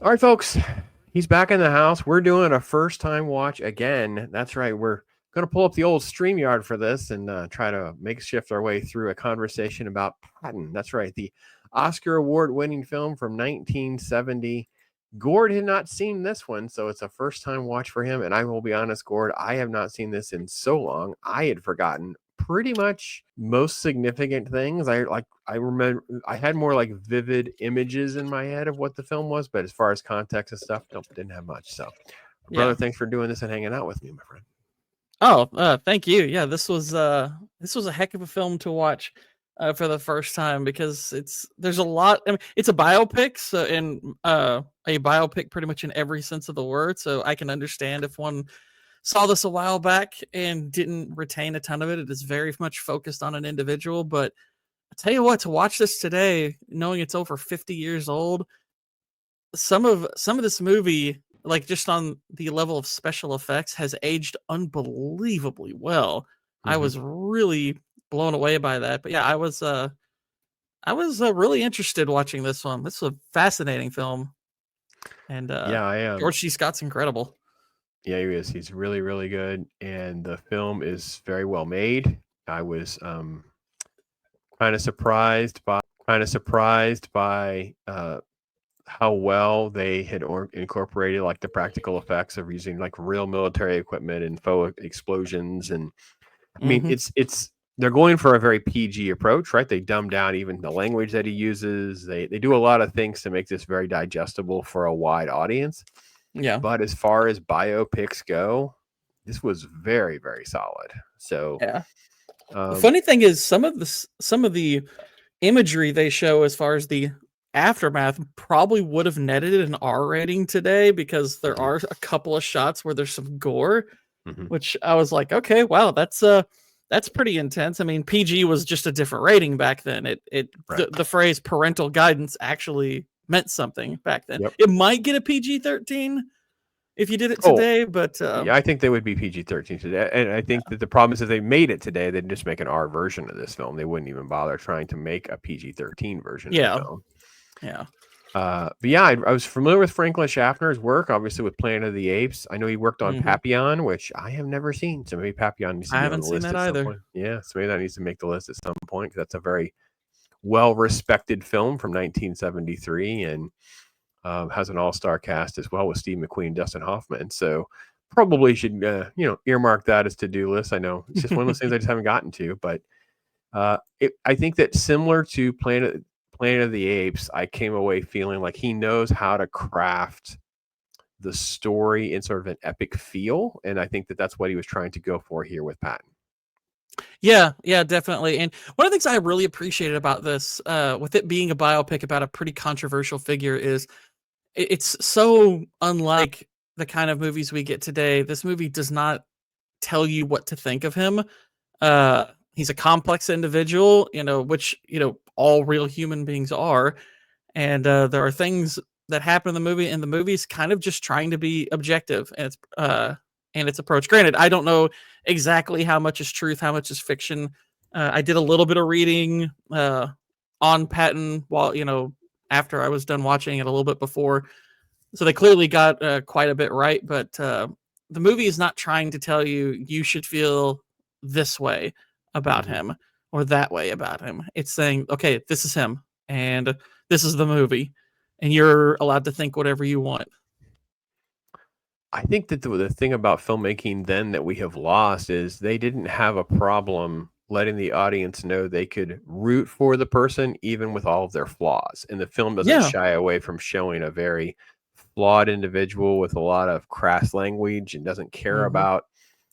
All right, folks. He's back in the house. We're doing a first time watch again. That's right. We're going to pull up the old StreamYard for this and try to makeshift our way through a conversation about Patton. That's right. The Oscar award winning film from 1970. Gourd had not seen this one, so it's a first time watch for him. And I will be honest, Gourd, I have not seen this in so long. I had forgotten pretty much most significant things. I remember I had more like vivid images in my head of what the film was, but as far as context and stuff, nope, didn't have much. So, brother, Yeah. thanks for doing this and hanging out with me, my friend. Thank you. Yeah, this was a heck of a film to watch for the first time because there's a lot. I mean, it's a biopic, so a biopic pretty much in every sense of the word. So I can understand if one saw this a while back and didn't retain a ton of it. It is very much focused on an individual, but I tell you what, to watch this today, knowing it's over 50 years old, some of this movie, like just on the level of special effects, has aged unbelievably well. I Mm-hmm. was really blown away by that. But yeah, I was really interested watching this one. This is a fascinating film, and Yeah, I am. George C. Scott's incredible. Yeah, he is. He's really, really good, and the film is very well made. I was kind of surprised by how well they had incorporated like the practical effects of using like real military equipment and faux explosions. And I mean, Hmm. it's they're going for a very PG approach, right? They dumb down even the language that he uses. They do a lot of things to make this very digestible for a wide audience. Yeah, But as far as biopics go, this was very, very solid. So yeah. The um, funny thing is, some of the imagery they show as far as the aftermath probably would have netted an R rating today because there mhm, are a couple of shots where there's some gore, mhm, which I was like, okay, wow, that's pretty intense. I mean, PG was just a different rating back then. right. The phrase parental guidance actually meant something back then. Yep. It might get a PG-13 if you did it Oh, today, but yeah, I think they would be PG-13 today, and I think that the problem is if they made it today, they'd just make an R version of this film. They wouldn't even bother trying to make a PG-13 version of the yeah, film. yeah. But yeah, I was familiar with Franklin Schaffner's work, obviously with Planet of the Apes. I know he worked on Hmm. Papillon, which I have never seen, so maybe Papillon needs to I be on haven't the seen list that at some either. point. Yeah, so maybe that needs to make the list at some point because that's a very well-respected film from 1973 and has an all-star cast as well with Steve McQueen, Dustin Hoffman. So probably should earmark that as to-do list. I know it's just one of those things I just haven't gotten to, but I think that similar to Planet of the Apes, I came away feeling like he knows how to craft the story in sort of an epic feel, and I think that that's what he was trying to go for here with Patton. Yeah, yeah, definitely. And one of the things I really appreciated about this, with it being a biopic about a pretty controversial figure, is it's so unlike the kind of movies we get today. This movie does not tell you what to think of him. Uh, he's a complex individual, which all real human beings are, and there are things that happen in the movie, and the movie's kind of just trying to be objective, and its approach. Granted, I don't know exactly how much is truth, how much is fiction. I did a little bit of reading on Patton while after I was done watching it a little bit before, so they clearly got quite a bit right. But the movie is not trying to tell you should feel this way about Mm-hmm. him or that way about him. It's saying, okay, this is him, and this is the movie, and you're allowed to think whatever you want. I think that the thing about filmmaking then that we have lost is they didn't have a problem letting the audience know they could root for the person even with all of their flaws. And the film doesn't Yeah. shy away from showing a very flawed individual with a lot of crass language and doesn't care Hmm. about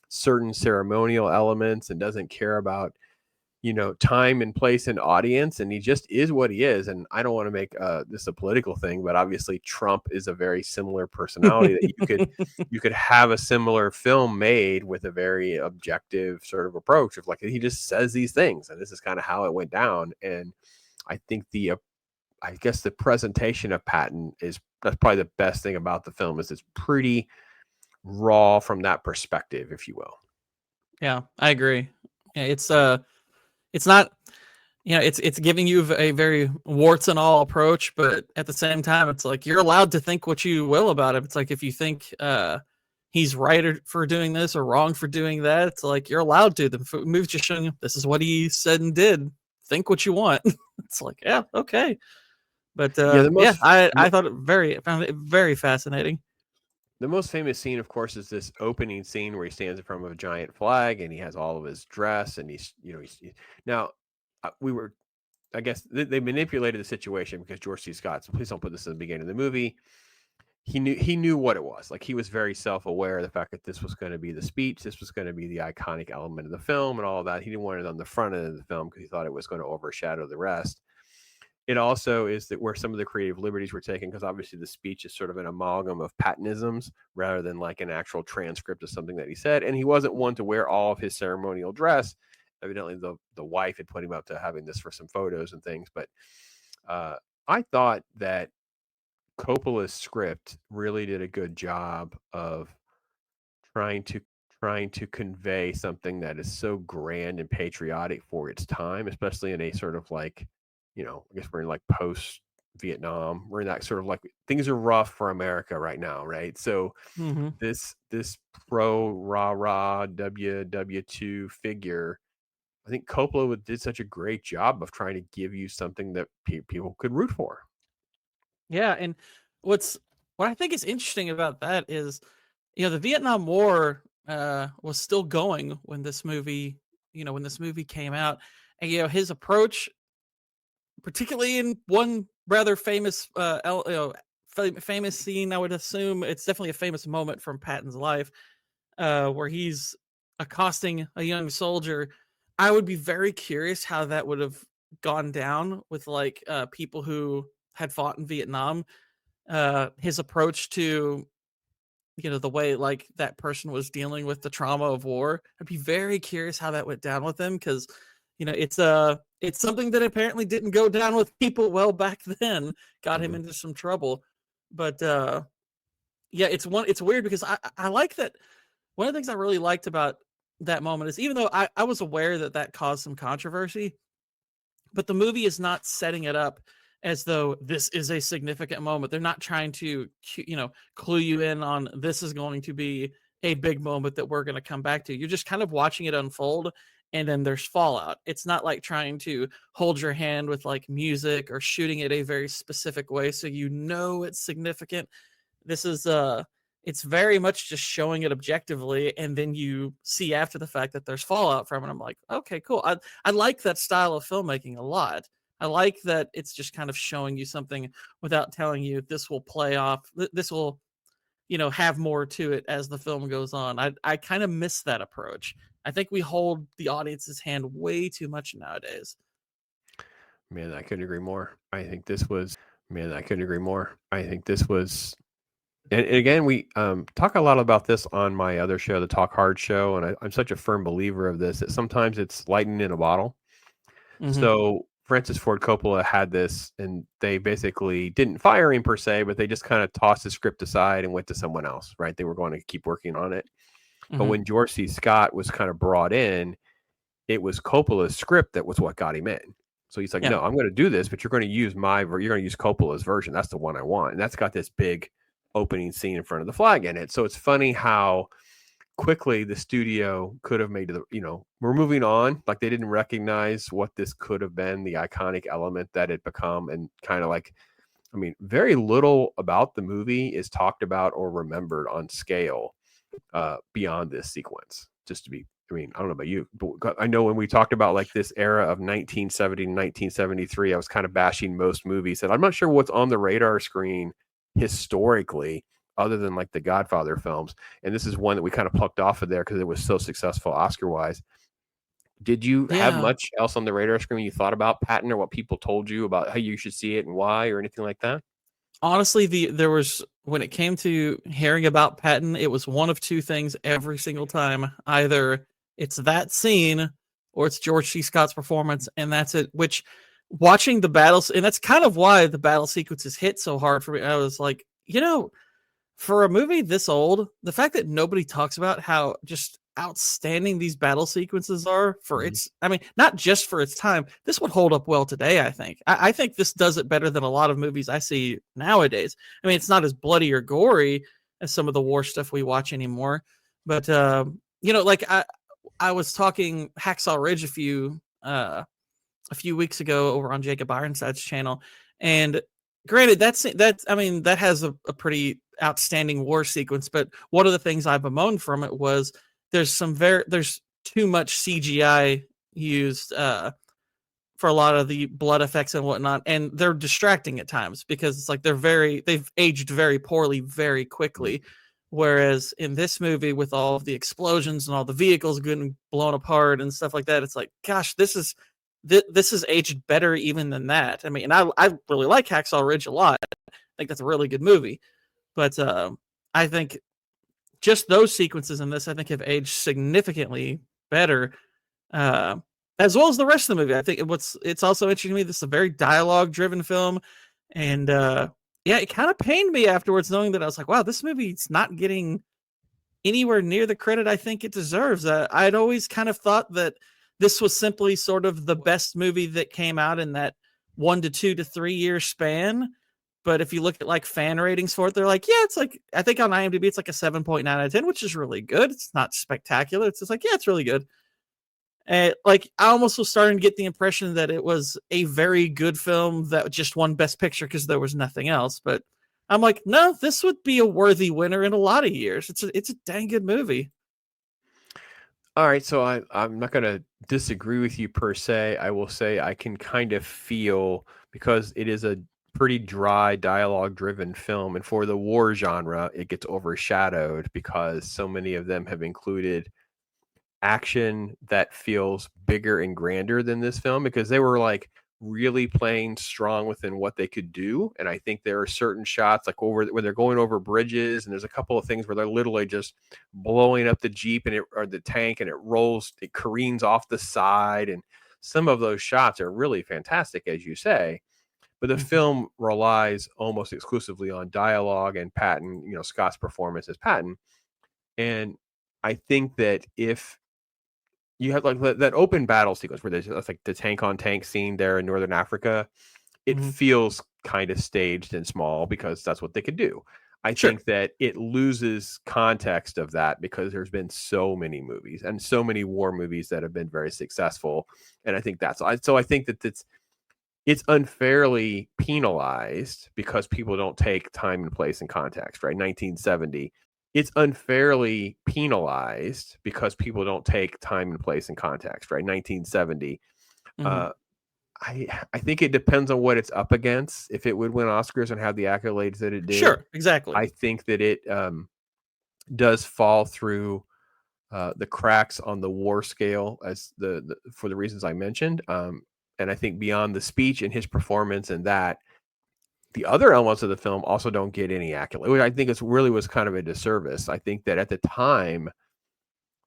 certain ceremonial elements and doesn't care about time and place and audience, and he just is what he is. And I don't want to make this a political thing, but obviously Trump is a very similar personality that you could have a similar film made with a very objective sort of approach of like he just says these things and this is kind of how it went down. And I think I guess the presentation of Patton is that's probably the best thing about the film is it's pretty raw from that perspective, if you will. Yeah, I agree. Yeah, it's not. it's giving you a very warts and all approach, but at the same time, it's like you're allowed to think what you will about it. It's like if you think he's right for doing this or wrong for doing that, it's like you're allowed to. The movie's just showing you this is what he said and did. Think what you want. It's like, yeah, okay. But Yeah, I found it very fascinating. the most famous scene, of course, is this opening scene where he stands in front of a giant flag and he has all of his dress and now we were, I guess they manipulated the situation because George C. Scott. So please don't put this in the beginning of the movie. He knew what it was. Like he was very self-aware of the fact that this was going to be the speech, this was going to be the iconic element of the film, and all of that. He didn't want it on the front end of the film because he thought it was going to overshadow the rest. It also is that where some of the creative liberties were taken, because obviously the speech is sort of an amalgam of Pattonisms rather than like an actual transcript of something that he said. And he wasn't one to wear all of his ceremonial dress. Evidently, the wife had put him up to having this for some photos and things. But I thought that Coppola's script really did a good job of trying to trying to convey something that is so grand and patriotic for its time, especially in a sort of like, I guess we're in like post Vietnam. We're in that sort of like things are rough for America right now, right? So Mm-hmm. this pro rah rah WW2 figure, I think Coppola did such a great job of trying to give you something that people could root for. Yeah, and what's what I think is interesting about that is, the Vietnam War was still going when this movie, when this movie came out, and his approach, particularly in one rather famous, famous scene, I would assume it's definitely a famous moment from Patton's life, where he's accosting a young soldier. I would be very curious how that would have gone down with like people who had fought in Vietnam. His approach to the way like that person was dealing with the trauma of war. I'd be very curious how that went down with them because it's something that apparently didn't go down with people well back then. Got him into some trouble, but yeah, it's weird because I like that. One of the things I really liked about that moment is even though I was aware that caused some controversy, but the movie is not setting it up as though this is a significant moment. They're not trying to, clue you in on this is going to be a big moment that we're going to come back to. You're just kind of watching it unfold, and then there's fallout. It's not like trying to hold your hand with like music or shooting it a very specific way so it's significant. This is it's very much just showing it objectively, and then you see after the fact that there's fallout from it. I'm like, okay, cool. I like that style of filmmaking a lot. I like that it's just kind of showing you something without telling you this will play off. This will, have more to it as the film goes on. I kind of miss that approach. I think we hold the audience's hand way too much nowadays. Man, I couldn't agree more. I couldn't agree more. I think this was, and again, we talk a lot about this on my other show, the Talk Hard show, and I'm such a firm believer of this that sometimes it's lightning in a bottle. Mm-hmm. So Francis Ford Coppola had this, and they basically didn't fire him per se, but they just kind of tossed the script aside and went to someone else, right? They were going to keep working on it. Mm-hmm. But when George C. Scott was kind of brought in, it was Coppola's script that was what got him in. So he's like, no, I'm going to do this, but you're going to use Coppola's version. That's the one I want. And that's got this big opening scene in front of the flag in it. So it's funny how quickly the studio could have made we're moving on. Like they didn't recognize what this could have been, the iconic element that it become. And kind of like, very little about the movie is talked about or remembered on scale beyond this sequence. Just to be, I don't know about you, but I know when we talked about like this era of 1970 to 1973, I was kind of bashing most movies that I'm not sure what's on the radar screen historically other than like the Godfather films. And this is one that we kind of plucked off of there because it was so successful Oscar wise. Did you have much else on the radar screen you thought about Patton or what people told you about how you should see it and why or anything like that? Honestly, there was, when it came to hearing about Patton, it was one of two things every single time. Either it's that scene or it's George C. Scott's performance, and that's it. Which, watching the battles, and that's kind of why the battle sequences hit so hard for me. I was like, for a movie this old, the fact that nobody talks about how just outstanding these battle sequences are for Mhm. its, I mean, not just for its time, this would hold up well today, I think. I think this does it better than a lot of movies I see nowadays. I mean, it's not as bloody or gory as some of the war stuff we watch anymore, but, like I was talking Hacksaw Ridge a few weeks ago over on Jacob Ironside's channel, and granted, I mean, that has a pretty outstanding war sequence. But one of the things I bemoaned from it was there's too much CGI used for a lot of the blood effects and whatnot, and they're distracting at times because it's like they've aged very poorly very quickly. Whereas in this movie, with all of the explosions and all the vehicles getting blown apart and stuff like that, it's like, gosh, this is aged better even than that. I mean, and I really like Hacksaw Ridge a lot. I think that's a really good movie. But I think just those sequences in this, I think, have aged significantly better, uh, as well as the rest of the movie. I think it's also interesting to me. This is a very dialogue-driven film, and yeah, it kind of pained me afterwards knowing that I was like, wow, this movie's not getting anywhere near the credit I think it deserves. I'd always kind of thought that this was simply sort of the best movie that came out in that 1 to 2 to 3 year span. But if you look at like fan ratings for it, they're like, yeah, it's like, I think on IMDb, it's like a 7.9 out of 10, which is really good. It's not spectacular. It's just like, yeah, it's really good. Like, I almost was starting to get the impression that it was a very good film that just won Best Picture because there was nothing else. But I'm like, no, this would be a worthy winner in a lot of years. It's a dang good movie. All right, so I'm not going to disagree with you per se. I will say I can kind of feel, because it is a pretty dry dialogue-driven film, and for the war genre, it gets overshadowed because so many of them have included action that feels bigger and grander than this film, because they were like really playing strong within what they could do. And I think there are certain shots like over when they're going over bridges, and there's a couple of things where they're literally just blowing up the Jeep or the tank, and it careens off the side. And some of those shots are really fantastic, as you say. But the film relies almost exclusively on dialogue and Patton, Scott's performance as Patton. And I think that if you have like that open battle sequence where there's like the tank on tank scene there in Northern Africa, it feels kind of staged and small because that's what they could do. I think that it loses context of that because there's been so many movies and so many war movies that have been very successful. And I think so I think that it's unfairly penalized because people don't take time and place and context, right? 1970. It's unfairly penalized because people don't take time and place and context, right? 1970. I think it depends on what it's up against. If it would win Oscars and have the accolades that it did, Sure, exactly. I think that it does fall through the cracks on the war scale as for the reasons I mentioned. And I think beyond the speech and his performance and that, the other elements of the film also don't get any accolade, which I think really was kind of a disservice. I think that at the time,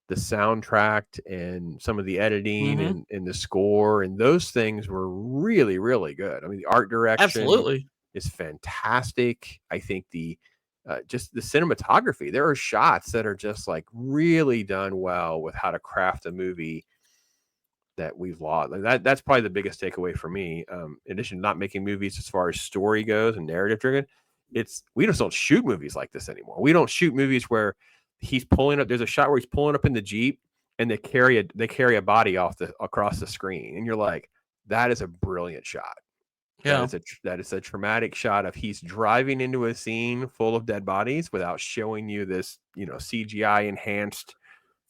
the soundtrack and some of the editing and the score and those things were really, really good. I mean, the art direction Absolutely is fantastic. I think just the cinematography, there are shots that are just like really done well with how to craft a movie that we've lost. Like that's probably the biggest takeaway for me. In addition to not making movies as far as story goes and narrative driven, we just don't shoot movies like this anymore. We don't shoot movies where he's pulling up. There's a shot where he's pulling up in the Jeep and they carry a body across the screen, and you're like, that is a brilliant shot. Yeah. That is a traumatic shot of he's driving into a scene full of dead bodies without showing you this, CGI enhanced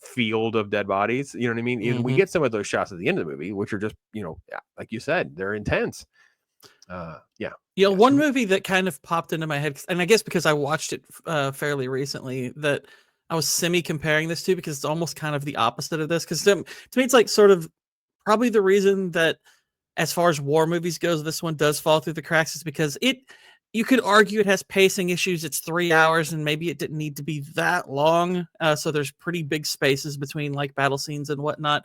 field of dead bodies. You know what I mean? And we get some of those shots at the end of the movie, which are just, like you said, they're intense. One movie that kind of popped into my head, and I guess because I watched it fairly recently, that I was semi-comparing this to, because it's almost kind of the opposite of this. Because to me, it's like sort of probably the reason that as far as war movies goes, this one does fall through the cracks is because you could argue it has pacing issues. It's 3 hours and maybe it didn't need to be that long. So there's pretty big spaces between like battle scenes and whatnot.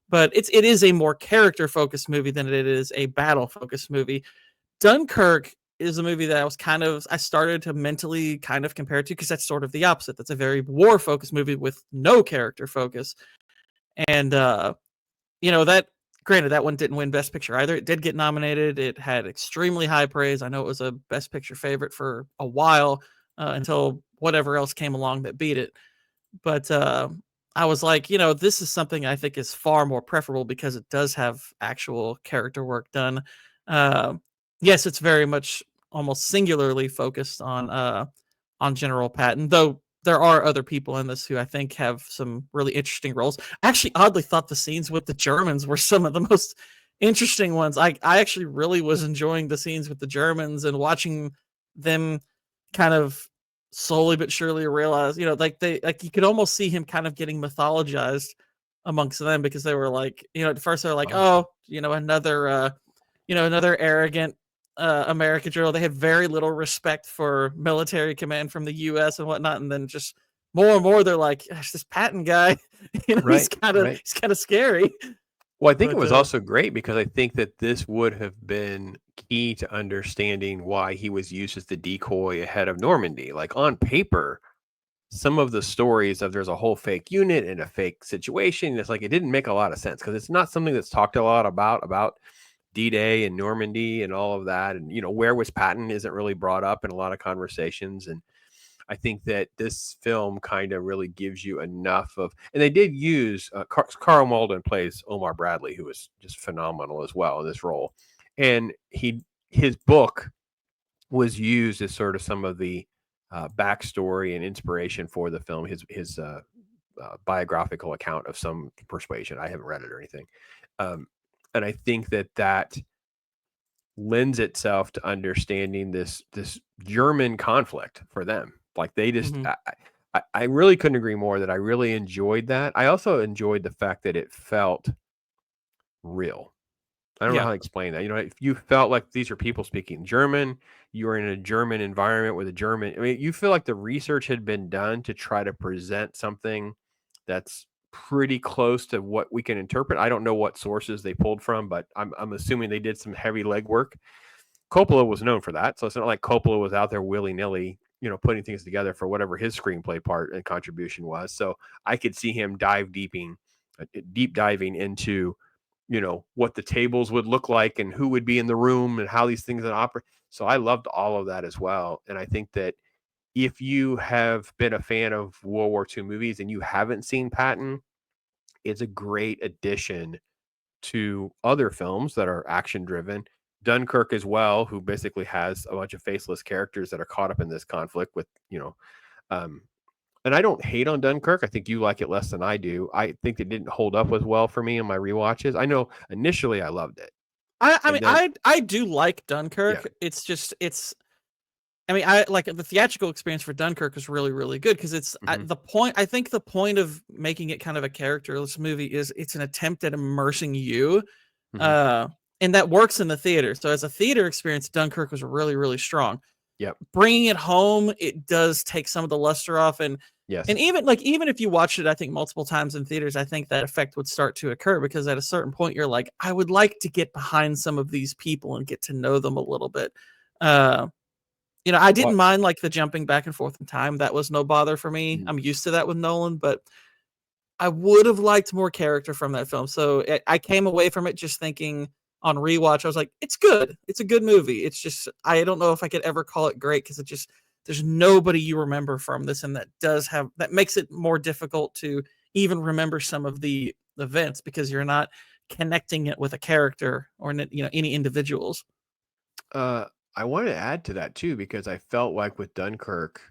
But it is a more character focused movie than it is a battle focused movie. Dunkirk is a movie that I started to mentally kind of compare it to, because that's sort of the opposite. That's a very war focused movie with no character focus. And that, granted, that one didn't win Best Picture either. It did get nominated. It had extremely high praise. I know it was a Best Picture favorite for a while, until whatever else came along that beat it. But I was like, this is something I think is far more preferable because it does have actual character work done. Uh, yes, it's very much almost singularly focused on General Patton, though there are other people in this who I think have some really interesting roles. I actually oddly thought the scenes with the Germans were some of the most interesting ones. I actually really was enjoying the scenes with the Germans and watching them kind of slowly but surely realize, you could almost see him kind of getting mythologized amongst them, because they were like, at first they were like, Oh, another arrogant American general. They had very little respect for military command from the U.S. and whatnot, and then just more and more they're like, gosh, this Patton guy, he's right, kind of right. he's kind of scary. Well, I think it But was also great because I think that this would have been key to understanding why he was used as the decoy ahead of Normandy. Like on paper, some of the stories of there's a whole fake unit and a fake situation, it's like it didn't make a lot of sense because it's not something that's talked a lot about D-Day and Normandy and all of that. And where was Patton isn't really brought up in a lot of conversations. And I think that this film kind of really gives you enough of, and they did use Carl Malden plays Omar Bradley, who is just phenomenal as well in this role, and his book was used as sort of some of the backstory and inspiration for the film. His biographical account of some persuasion. I haven't read it or anything, and I think that lends itself to understanding this German conflict for them. Like they just, mhm. I really couldn't agree more that I really enjoyed that. I also enjoyed the fact that it felt real. I don't know Yeah. how to explain that. If you felt like these are people speaking German, you were in a German environment with a German. I mean, you feel like the research had been done to try to present something that's pretty close to what we can interpret. I don't know what sources they pulled from, but I'm assuming they did some heavy legwork. Coppola was known for that, so it's not like Coppola was out there willy nilly, putting things together for whatever his screenplay part and contribution was. So I could see him deep diving into, what the tables would look like and who would be in the room and how these things would operate. So I loved all of that as well, and I think that if you have been a fan of World War II movies and you haven't seen Patton, it's a great addition to other films that are action driven. Dunkirk as well, who basically has a bunch of faceless characters that are caught up in this conflict with, um, and I don't hate on Dunkirk. I think you like it less than I do. I think it didn't hold up as well for me in my rewatches. I know initially I loved it. I And mean, then, I do like yeah. Dunkirk. It's just I mean, I like the theatrical experience for Dunkirk is really, really good, because it's Hmm. the point. I think the point of making it kind of a characterless movie is it's an attempt at immersing you, Hmm. uh, and that works in the theater. So as a theater experience, Dunkirk was really, really strong. Yep. Bringing it home, it does take some of the luster off, and Yes. even if you watched it, I think multiple times in theaters, I think that effect would start to occur, because at a certain point, you're like, I would like to get behind some of these people and get to know them a little bit. Uh, I didn't What? mind like the jumping back and forth in time. That was no bother for me. Mm. I'm used to that with Nolan, but I would have liked more character from that film. So I came away from it just thinking on rewatch, I was like, it's good. It's a good movie. It's just, I don't know if I could ever call it great, because there's nobody you remember from this. And that makes it more difficult to even remember some of the events, because you're not connecting it with a character or, any individuals. Uh, I want to add to that too because I felt like with Dunkirk,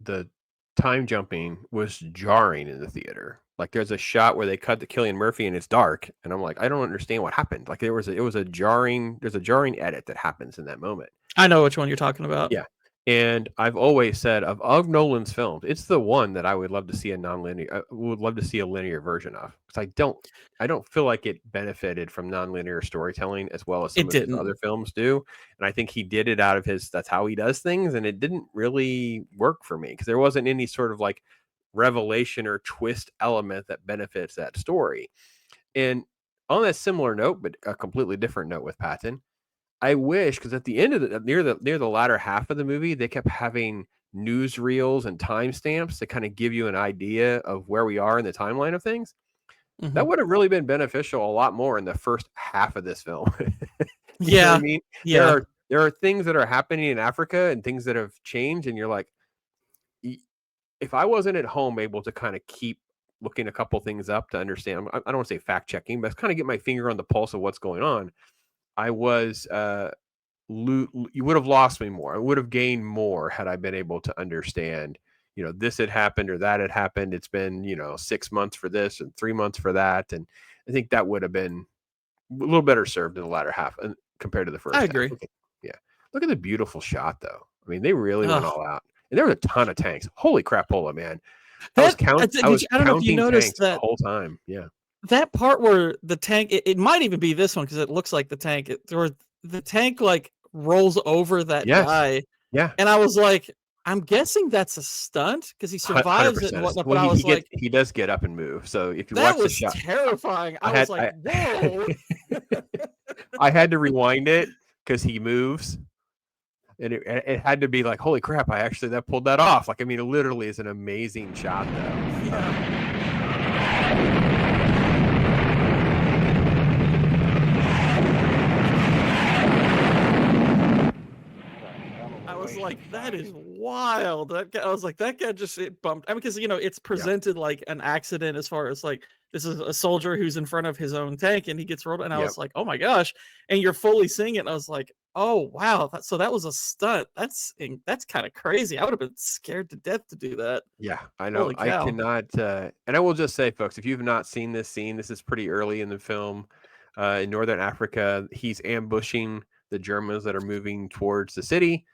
the time jumping was jarring in the theater. Like there's a shot where they cut to Killian Murphy and it's dark, and I'm like, I don't understand what happened. Like it was a jarring. There's a jarring edit that happens in that moment. I know which one you're talking about. Yeah. And I've always said of Nolan's films, it's the one that I would love to see a nonlinear, would love to see a linear version of. Because I don't feel like it benefited from nonlinear storytelling as well as some It of his other didn't. films do. And I think he did it out of that's how he does things. And it didn't really work for me because there wasn't any sort of like revelation or twist element that benefits that story. And on a similar note, but a completely different note with Patton, I wish, because at the end of near the latter half of the movie, they kept having newsreels and timestamps to kind of give you an idea of where we are in the timeline of things. That Mhm. would have really been beneficial a lot more in the first half of this film. You know what I Yeah. mean? There Yeah. are there are things that are happening in Africa and things that have changed, and you're like, if I wasn't at home able to kind of keep looking a couple things up to understand, I don't want to say fact checking, but kind of get my finger on the pulse of what's going on. I was you would have lost me more. I would have gained more had I been able to understand, this had happened or that had happened. It's been, 6 months for this and 3 months for that. And I think that would have been a little better served in the latter half and compared to the I first half. agree. Yeah. Look at the beautiful shot though. I mean, they really went Oh, all out. And there was a ton of tanks. Holy crapola, man. that I was I don't know if you counting noticed tanks the that whole time. Yeah. that part where the tank, it might even be this one because it looks like the tank, or the tank like rolls over that Yes. guy, Yeah. and I was like, I'm guessing that's a stunt because he survives it and 100%. whatnot. But Well, I was like, he does get up and move. So if you that watch the was shot, terrifying. I I was had like, I whoa. I had to rewind it because he moves, and it had to be like, holy crap! I actually that pulled that off. Like, I mean, it literally is an amazing shot, though. Yeah. I was like, that is wild. That guy, I was like, that guy just it bumped. I mean, because it's Yeah, presented like an accident as far as like this is a soldier who's in front of his own tank and he gets rolled. And I yeah, was like, oh my gosh. And you're fully seeing it. And I was like, oh wow. So that was a stunt. That's kind of crazy. I would have been scared to death to do that. yeah. I know. Holy I cow. cannot. And I will just say, folks, if you've not seen this scene, this is pretty early in the film. In northern Africa, he's ambushing the Germans that are moving towards the city.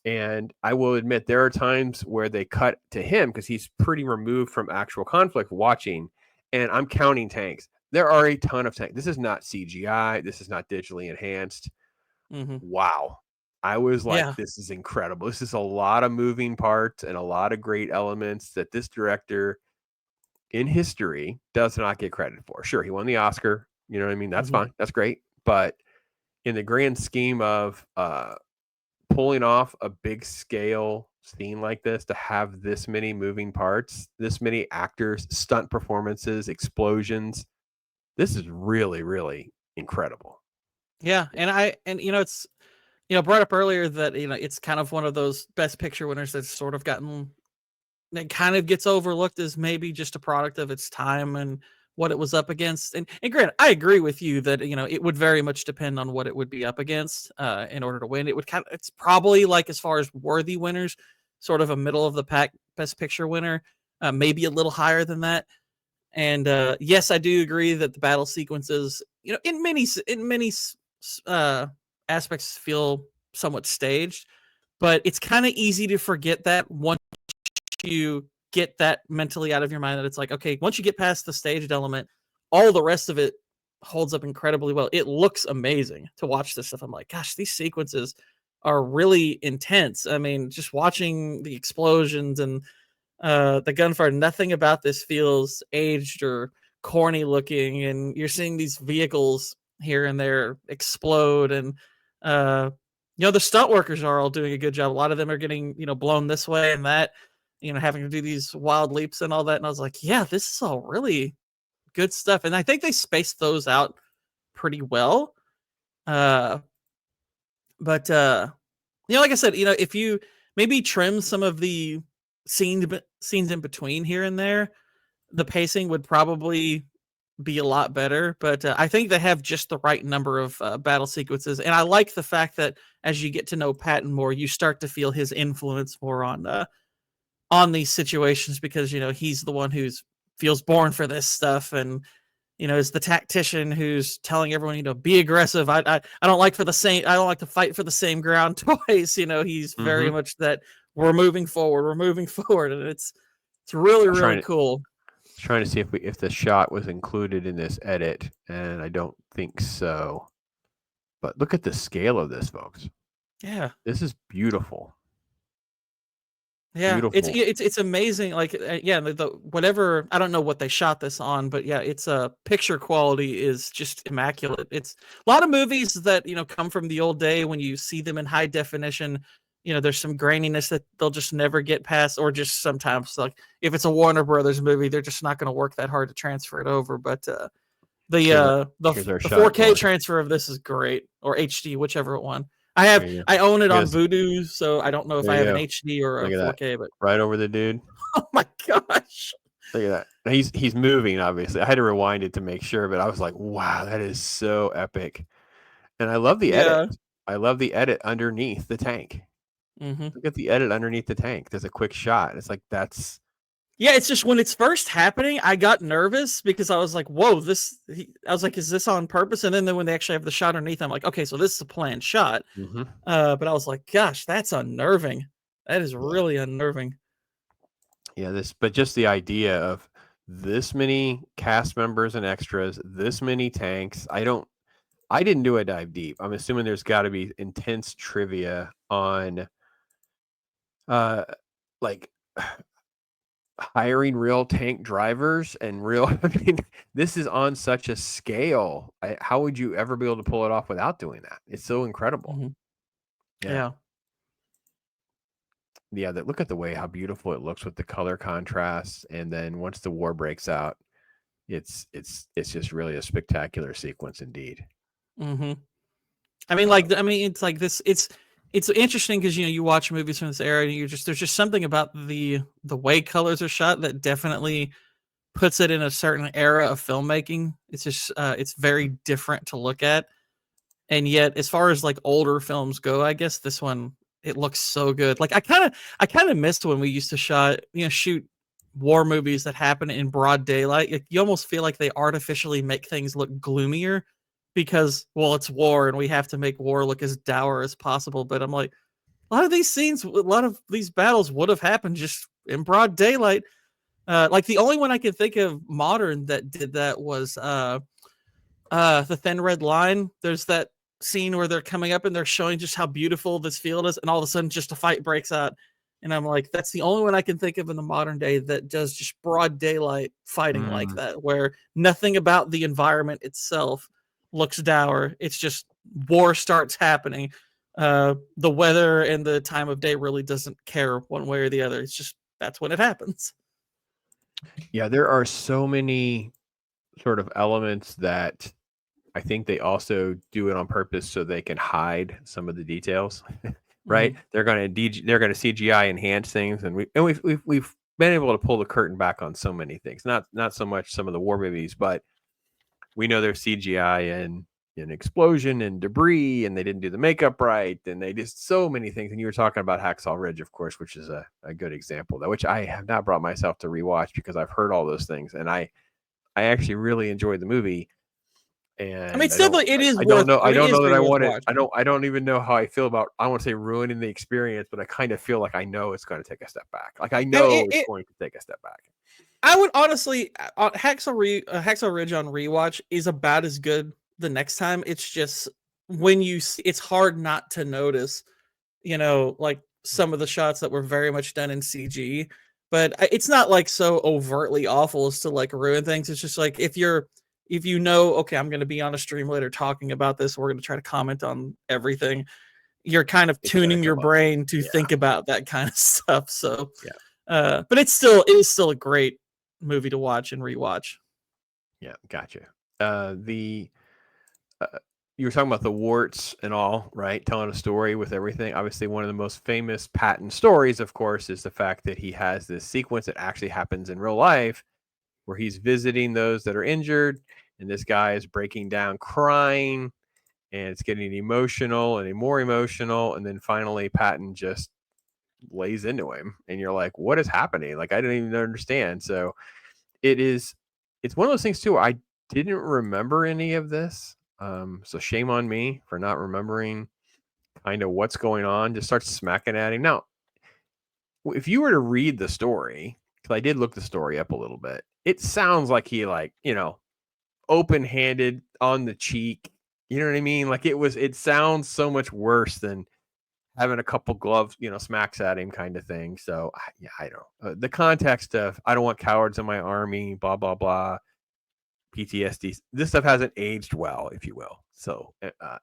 And I will admit there are times where they cut to him because he's pretty removed from actual conflict watching. And I'm counting tanks. There are a ton of tanks. This is not CGI. This is not digitally enhanced. Hmm. Wow. I was like, Yeah. this is incredible. This is a lot of moving parts and a lot of great elements that this director in history does not get credit for. Sure, he won the Oscar. You know what I mean? That's Hmm. fine. That's great. But in the grand scheme of pulling off a big scale scene like this, to have this many moving parts, this many actors, stunt performances, explosions, this is really, really incredible. Yeah. And it's, brought up earlier that, it's kind of one of those best picture winners that's sort of gotten that kind of gets overlooked as maybe just a product of its time and what it was up against. And granted, I agree with you that it would very much depend on what it would be up against in order to win. It would it's probably like as far as worthy winners, sort of a middle of the pack best picture winner, maybe a little higher than that. And yes, I do agree that the battle sequences, in many aspects, feel somewhat staged. But it's kind of easy to forget that once you get that mentally out of your mind that it's like, okay, once you get past the staged element, all the rest of it holds up incredibly well. It looks amazing to watch this stuff. I'm like, gosh, these sequences are really intense. I mean, just watching the explosions and the gunfire, nothing about this feels aged or corny looking. And you're seeing these vehicles here and there explode. And, the stunt workers are all doing a good job. A lot of them are getting, blown this way and that, having to do these wild leaps and all that. And I was like, yeah, this is all really good stuff. And I think they spaced those out pretty well. Uh, but like I said, if you maybe trim some of the scenes in between here and there, the pacing would probably be a lot better. But I think they have just the right number of battle sequences, and I like the fact that as you get to know Patton more, you start to feel his influence more on these situations because he's the one who's feels born for this stuff and is the tactician who's telling everyone, be aggressive. I don't like for the same. I don't like to fight for the same ground twice. He's very Mm-hmm. much that we're moving forward. We're moving forward, and it's really I'm really cool. trying to see if the shot was included in this edit, and I don't think so. But look at the scale of this, folks. Yeah, This is beautiful. Yeah, Beautiful. it's amazing. Like, yeah, the whatever, I don't know what they shot this on, but yeah, it's picture quality is just immaculate. It's a lot of movies that come from the old day when you see them in high definition. There's some graininess that they'll just never get past, or just sometimes like if it's a Warner Brothers movie, they're just not going to work that hard to transfer it over. But Here's our, the here's our the shot 4K going. transfer of this is great, or HD, whiwhichever one. There you go. I own it on Yes, Vudu, so I don't know if there I you have an go. HD or a Look at that. 4K, but Right over the dude. oh my gosh. Look at that. Now he's moving, obviously. I had to rewind it to make sure, but I was like, wow, that is so epic. And I love the edit. Yeah. I love the edit underneath the tank. Hmm. Look at the edit underneath the tank. There's a quick shot. It's like that's Yeah, it's just when it's first happening, I got nervous because I was like, "Whoa, I was like, "Is this on purpose?" And then when they actually have the shot underneath, I'm like, "Okay, so this is a planned shot." mhm. But I was like, "Gosh, that's unnerving. That is Yeah. really unnerving." Yeah, but just the idea of this many cast members and extras, this many tanks. I didn't do a dive deep. I'm assuming there's got to be intense trivia on uh like hiring real tank drivers and real I mean this is on such a scale. How would you ever be able to pull it off without doing that? It's so incredible. Hmm. Yeah. Yeah. Yeah, look at the way how beautiful it looks with the color contrasts, and then once the war breaks out, it's just really a spectacular sequence indeed. Hmm. Uh, I mean, it's like this. It's interesting because you watch movies from this era, and there's just something about the way colors are shot that definitely puts it in a certain era of filmmaking. It's just it's very different to look at. And yet, as far as like older films go, I guess this one, it looks so good. Like I kind of missed when we used to shoot war movies that happen in broad daylight. You almost feel like they artificially make things look gloomier because, well, it's war and we have to make war look as dour as possible. But I'm like, a lot of these scenes, a lot of these battles would have happened just in broad daylight. Like the only one I can think of modern that did that was the Thin Red Line. There's that scene where they're coming up and they're showing just how beautiful this field is, and all of a sudden just a fight breaks out. And I'm like, that's the only one I can think of in the modern day that does just broad daylight fighting like mm, that, where nothing about the environment itself looks dour. It's just war starts happening. The weather and the time of day really doesn't care one way or the other. It's just that's when it happens. yeah, there are so many sort of elements that I think they also do it on purpose so they can hide some of the details, right? Hmm. They're gonna CGI enhance things, and we've been able to pull the curtain back on so many things. Not so much some of the war movies, but we know there's CGI and an explosion and debris, and they didn't do the makeup right, and they just so many things. And you were talking about Hacksaw Ridge, of course, which is a good example, though, which I have not brought myself to rewatch because I've heard all those things, and I actually really enjoyed the movie, I mean, and it's definitely I it don't is know that very I worth want it. watching. I don't even know how I feel about I want to say ruining the experience, but I kind of feel like I know it's going to take a step back. Like I I mean, know it's going to take a step back. I would honestly, Hacksaw Ridge on rewatch is about as good the next time. It's just when it's hard not to notice, like some of the shots that were very much done in CG. But it's not like so overtly awful as to like ruin things. It's just like if you know, okay, I'm going to be on a stream later talking about this. We're going to try to comment on everything. You're kind of It's going to tuning your come up. brain to Yeah, think about that kind of stuff. So, yeah, but it is still a great movie to watch and rewatch. yeah. Gotcha. The you were talking about the warts and all, right? Telling a story with everything. Obviously, one of the most famous Patton stories, of course, is the fact that he has this sequence that actually happens in real life where he's visiting those that are injured, and this guy is breaking down crying, and it's getting emotional and more emotional, and then finally Patton just lays into him, and you're like, what is happening? Like I didn't even understand. So it is it's one of those things too. I didn't remember any of this. So shame on me for not remembering kind of what's going on. Just starts smacking at him. Now, if you were to read the story, because I did look the story up a little bit, it sounds like he open-handed on the cheek. You know what I mean? Like it sounds so much worse than having a couple gloves, smacks at him kind of thing. So yeah, I don't. The context of I don't want cowards in my army, blah blah blah, PTSD. This stuff hasn't aged well, if you will. So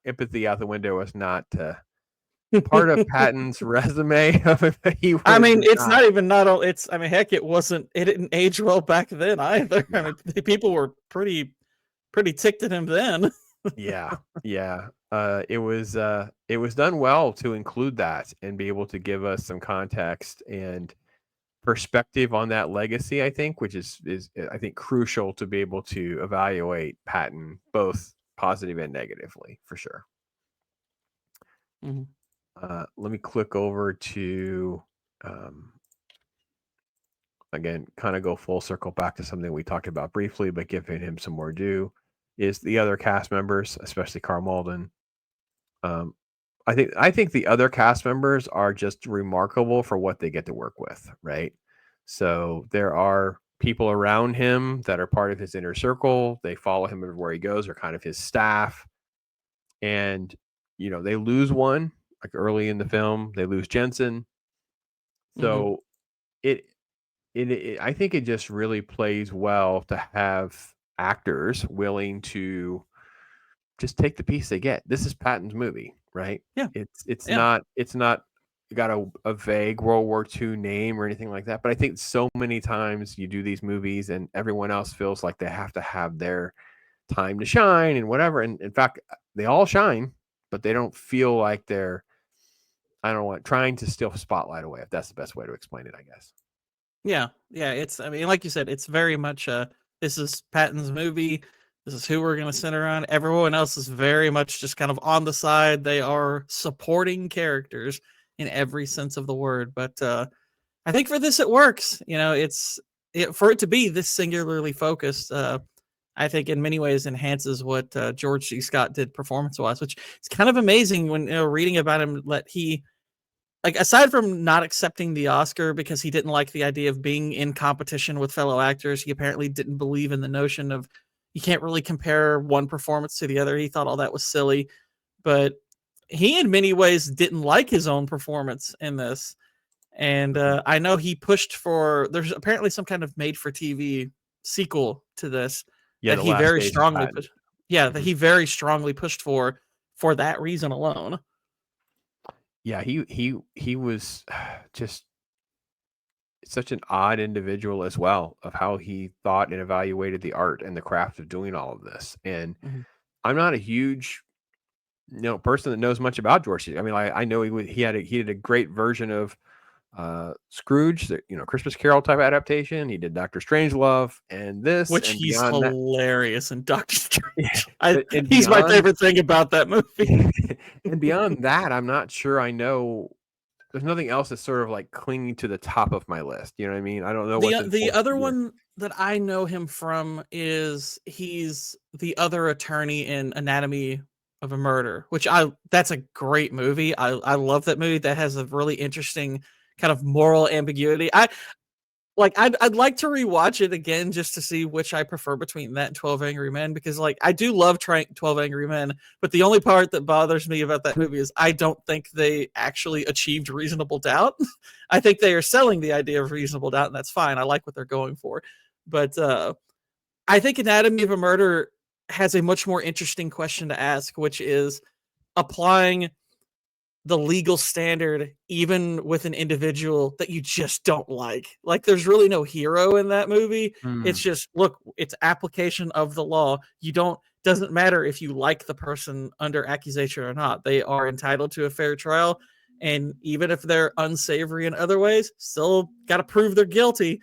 empathy out the window was not part of Patton's resume. He I was mean, it's not. not even not all. It's I mean, heck, it didn't age well back then either. Yeah. I mean, people were pretty ticked at him then. Yeah, yeah. It was done well to include that and be able to give us some context and perspective on that legacy. I think, which is I think crucial to be able to evaluate Patton both positive and negatively for sure. Mhm. Let me click over to again, kind of go full circle back to something we talked about briefly, but giving him some more due is the other cast members, especially Carl Malden. Um, I think the other cast members are just remarkable for what they get to work with, right? So there are people around him that are part of his inner circle. They follow him everywhere he goes, or kind of his staff. And they lose one like early in the film. They lose Jensen. Mhm. So it I think it just really plays well to have actors willing to just take the piece they get. This is Patton's movie, right? Yeah. It's Yeah. not got a vague World War II name or anything like that. But I think so many times you do these movies and everyone else feels like they have to have their time to shine and whatever. And in fact, they all shine, but they don't feel like they're I don't know what trying to steal spotlight away. If that's the best way to explain it, I guess. Yeah. Yeah. It's I mean, like you said, it's very much this is Patton's movie. This is who we're gonna center on. Everyone else is very much just kind of on the side. They are supporting characters in every sense of the word. But I think for this it works. For it to be this singularly focused. I think in many ways enhances what George C. Scott did performance wise, which is kind of amazing when reading about him. That he like aside from not accepting the Oscar because he didn't like the idea of being in competition with fellow actors, he apparently didn't believe in the notion of you can't really compare one performance to the other. He thought all that was silly, but he in many ways didn't like his own performance in this. And Mhm. I know he pushed for there's apparently some kind of made for TV sequel to this Yeah, that the he last very days of strongly Patton. pushed. Yeah, that Mhm. he very strongly pushed for that reason alone. Yeah, he was just such an odd individual as well of how he thought and evaluated the art and the craft of doing all of this. And Mhm. I'm not a huge person that knows much about George. I mean, I know he did a great version of Scrooge, the Christmas Carol type adaptation. He did Doctor Strangelove and this Which and he's beyond that. hilarious in Doctor Yeah, Strange. I and He's my beyond favorite thing about that movie. and beyond that, I'm not sure I know. There's nothing else that's sort of like clinging to the top of my list. You know what I mean? I don't know what The the other yeah. one that I know him from is he's the other attorney in Anatomy of a Murder, which I that's a great movie. I love that movie. That has a really interesting kind of moral ambiguity. I'd like to rewatch it again just to see which I prefer between that and 12 Angry Men because like I do love 12 Angry Men, but the only part that bothers me about that movie is I don't think they actually achieved reasonable doubt. I think they are selling the idea of reasonable doubt and that's fine. I like what they're going for. But I think Anatomy of a Murder has a much more interesting question to ask, which is applying the legal standard even with an individual that you just don't like. Like there's really no hero in that movie. It's Mm. just look, it's application of the law. You don't doesn't matter if you like the person under accusation or not. They are entitled to a fair trial and even if they're unsavory in other ways, still got to prove they're guilty.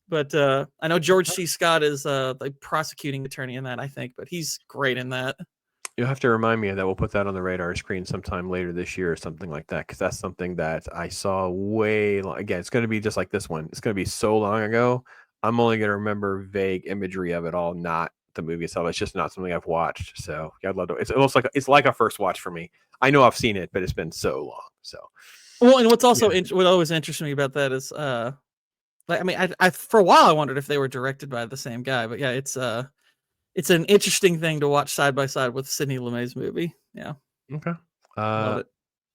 But I know George C. Scott is the prosecuting attorney in that, I think, but he's great in that. You'll have to remind me of that. We'll put that on the radar screen sometime later this year or something like that, because that's something that I saw way long. Again, it's going to be just like this one. It's going to be so long ago. I'm only going to remember vague imagery of it all, not the movie itself. It's just not something I've watched. So yeah, I'd love to. It's almost like it's like a first watch for me. I know I've seen it, but it's been so long. So Well, and what's also yeah, what always interests me about that is like I mean I for a while I wondered if they were directed by the same guy, but yeah, it's an interesting thing to watch side by side with Sidney Lumet's movie. Yeah, okay. love Uh, it.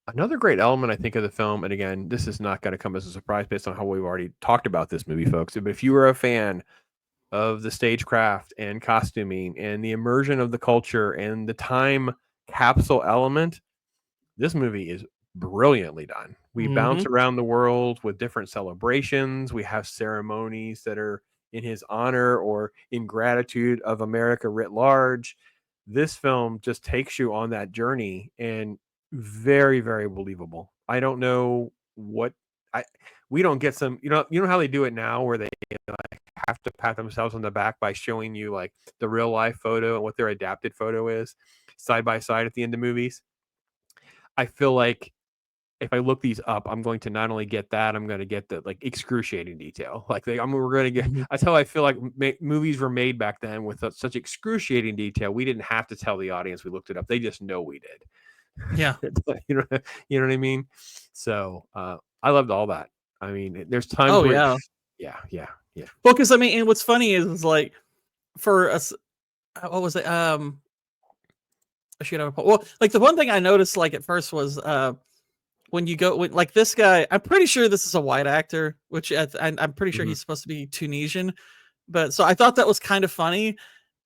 Another great element, I think, of the film, and again, this is not going to come as a surprise based on how we've already talked about this movie, folks. But if you were a fan of the stagecraft and costuming and the immersion of the culture and the time capsule element, this movie is brilliantly done. We bounce Mm-hmm. around the world with different celebrations. We have ceremonies that are in his honor or in gratitude of America writ large. This film just takes you on that journey and very, very believable. I don't know what I we don't get some, you know how they do it now where they like have to pat themselves on the back by showing you like the real life photo and what their adapted photo is side by side at the end of movies. I feel like if I look these up, I'm going to not only get that, I'm going to get the like excruciating detail. We're going to get. Mm-hmm. That's how I feel like movies were made back then with such excruciating detail. We didn't have to tell the audience we looked it up; they just know we Yeah. did. You know what I mean? So I loved all that. I mean, there's times Oh where, yeah. yeah, yeah, yeah. Well, because I mean, and what's funny is like for us, what was it? I should have. Well, like the one thing I noticed like at first was when you go like this guy. I'm pretty sure this is a white actor, which I'm pretty sure Mm-hmm. he's supposed to be Tunisian. But so I thought that was kind of funny,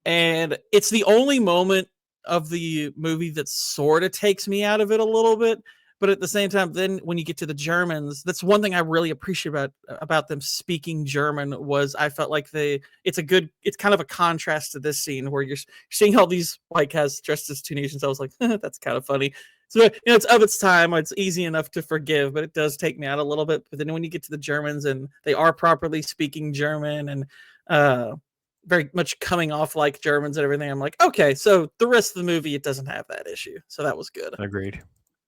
and it's the only moment of the movie that sort of takes me out of it a little bit. But at the same time, then when you get to the Germans, that's one thing I really appreciate about them speaking German was I felt like it's kind of a contrast to this scene where you're seeing all these white guys dressed as Tunisians. I was like, that's kind of funny. So it's of its time. It's easy enough to forgive, but it does take me out a little bit. But then when you get to the Germans and they are properly speaking German and uh, very much coming off like Germans and everything. I'm like, okay, so the rest of the movie it doesn't have that issue, so that was good. Agreed.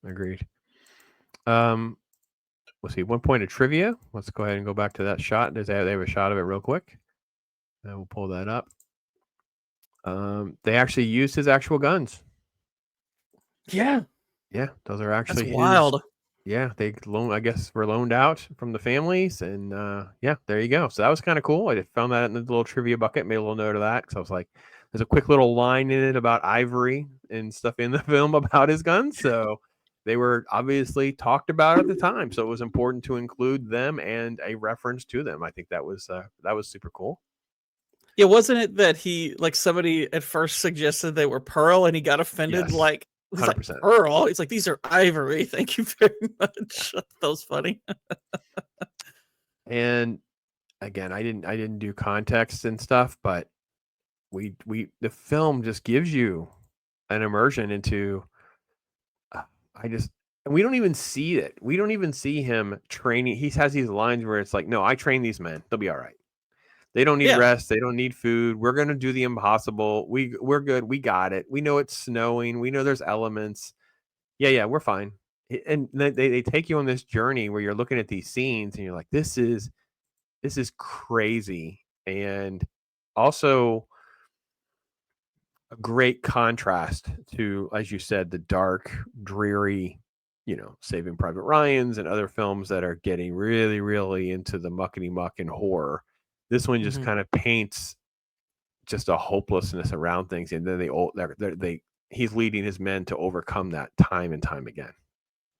Agreed. Um, let's see. One point of trivia. Let's go ahead and go back to that shot. They have a shot of it real quick. And we'll pull that up. They actually used his actual guns. Yeah, Yeah, those are that's actually his. wild. Yeah, I guess were loaned out from the families, and yeah, there you go. So that was kind of cool. I just found that in the little trivia bucket, made a little note of that because I was like, there's a quick little line in it about ivory and stuff in the film about his guns. So they were obviously talked about at the time, so it was important to include them and a reference to them. I think that was super cool. Yeah, wasn't it that he like somebody at first suggested they were pearl and he got offended? Yes, Like he's like 100%. pearl. He's like these are ivory. Thank you very much. That was funny. And again, I didn't do context and stuff, but the film just gives you an immersion into uh, I just and we don't even see it. We don't even see him training. He has these lines where it's like, "No, I train these men. They'll be all right. They don't need Yeah, rest. They don't need food. We're going to do the impossible. We're good. We got it. We know it's snowing. We know there's elements. Yeah, yeah, we're fine." And they take you on this journey where you're looking at these scenes and you're like, this is crazy. And also a great contrast to, as you said, the dark, dreary, Saving Private Ryan's and other films that are getting really, really into the muckety muck and horror. This one just hmm kind of paints just a hopelessness around things, and then he's leading his men to overcome that time and time again.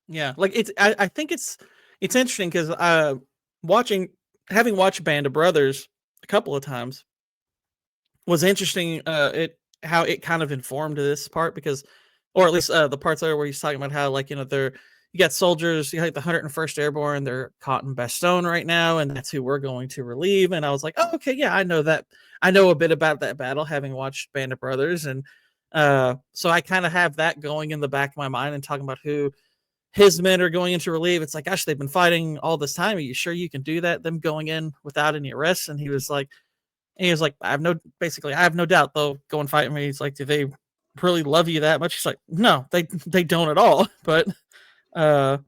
yeah. Like I think it's interesting because watching having watched Band of Brothers a couple of times was interesting. It how it kind of informed this part because, or at least the parts there where he's talking about how like they're you got soldiers, you got like the 101st Airborne, they're caught in Bastogne right now, and that's who we're going to relieve. And I was like, oh, okay, yeah, I know that. I know a bit about that battle, having watched Band of Brothers, and so I kind of have that going in the back of my mind and talking about who his men are going in to relieve. It's like, gosh, they've been fighting all this time. Are you sure you can do that? Them going in without any arrests? And he was like, I have no doubt they'll go and fight me. He's like, do they really love you that much? He's like, no, they don't at all. But uh,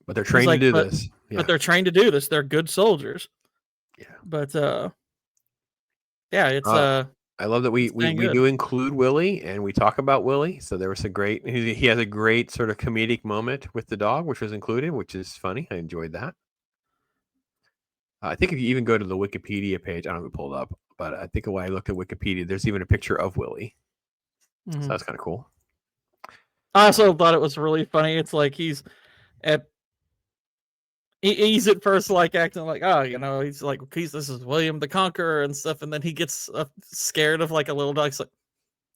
But they're he's trained to like, do but this. but Yeah, they're trained to do this. They're good soldiers. yeah. But yeah, Uh, I love that we it's we dang we good. do include Willie and we talk about Willie. So there was a great he has a great sort of comedic moment with the dog, which was included, which is funny. I enjoyed that. I think if you even go to the Wikipedia page, I don't have it pulled up, but I think when I looked at Wikipedia, there's even a picture of Willie. So Mhm. that's kind of cool. I also thought it was really funny. It's like And he's at first like acting like, oh, he's like, this is William the Conqueror and stuff, and then he gets scared of like a little dog. He's like,